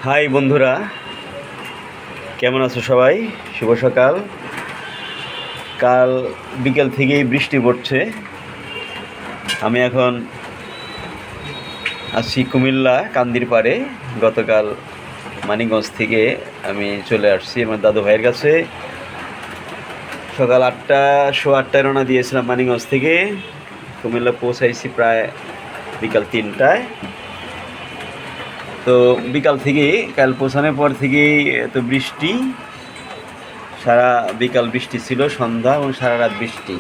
High বন্ধুরা, কেমন আছো সবাই? শুভ সকাল। কাল বিকেল থেকেই বৃষ্টি পড়ছে। আমি এখন আছি কুমিল্লা কান্দির পাড়ে। গতকাল মানিকগঞ্জ থেকে আমি চলে আসছি আমার দাদু ভাইয়ের কাছে। সকাল 8টা, সোয়া 8টায় রওনা দিয়েছিলাম মানিকগঞ্জ থেকে। কুমিল্লা পৌঁছাইছি প্রায় বিকাল 3টায়। তো বিকাল থেকেই, কাল পৌঁছানোর পর থেকেই তো বৃষ্টি, সারা বিকাল বৃষ্টি ছিল, সন্ধ্যা এবং সারা রাত বৃষ্টি।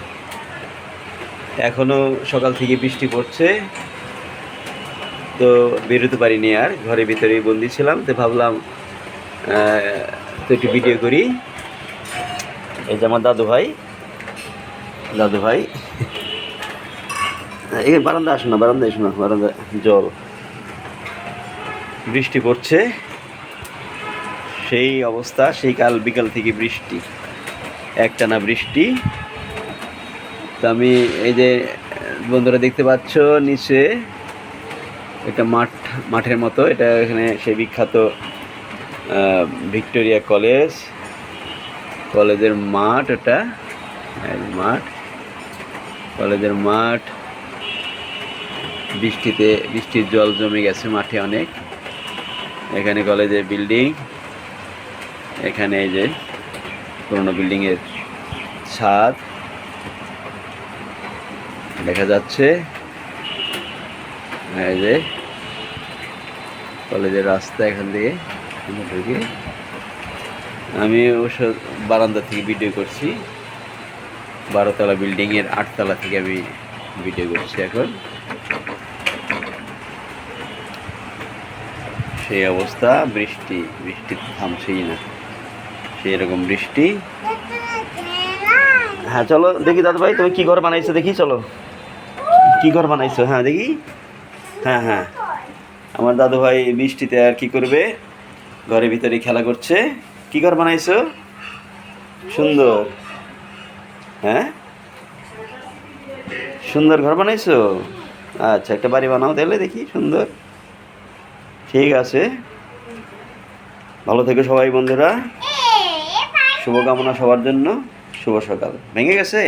এখনও সকাল থেকে বৃষ্টি পড়ছে। তো বেরোতে পারিনি, আর ঘরের ভিতরেই বন্দি ছিলাম। তো ভাবলাম তো একটু ভিডিও করি। এই যে আমার দাদু ভাই এই বারান্দা আসো না, বারান্দা এসো না, বারান্দা জল, বৃষ্টি পড়ছে, সেই অবস্থা। সেই কাল বিকাল থেকে বৃষ্টি, একটানা বৃষ্টি। তো আমি এই যে বন্ধুরা দেখতে পাচ্ছ, নিচে একটা মাঠের মতো, এটা এখানে সেই বিখ্যাত ভিক্টোরিয়া কলেজের মাঠ। এটা কলেজের মাঠ। বৃষ্টির জল জমে গেছে মাঠে অনেক। এখানে কলেজের বিল্ডিং, এখানে এই যে পুরোনো বিল্ডিংয়ের ছাদ দেখা যাচ্ছে। এই যে কলেজের রাস্তা, এখান থেকে ঢুকে আমি অবশ্য বারান্দা থেকে ভিডিও করছি। 12তলা বিল্ডিংয়ের 8তলা থেকে আমি ভিডিও করছি এখন। সেই অবস্থা, বৃষ্টি থামছেই না, সেই রকম বৃষ্টি। হ্যাঁ চলো দেখি দাদু ভাই, তুমি কি ঘর বানাইছো দেখি, চলো কি ঘর বানাইছো। হ্যাঁ দেখি, হ্যাঁ আমার দাদু ভাই বৃষ্টিতে আর কি করবে, ঘরের ভিতরে খেলা করছে। কি ঘর বানাইছো? সুন্দর, হ্যাঁ সুন্দর ঘর বানাইছো। আচ্ছা, একটা বাড়ি বানাও তাহলে দেখি, সুন্দর। ঠিক আছে, ভালো থেকো সবাই বন্ধুরা। শুভকামনা সবার জন্য। শুভ সকাল। ভেঙে গেছে?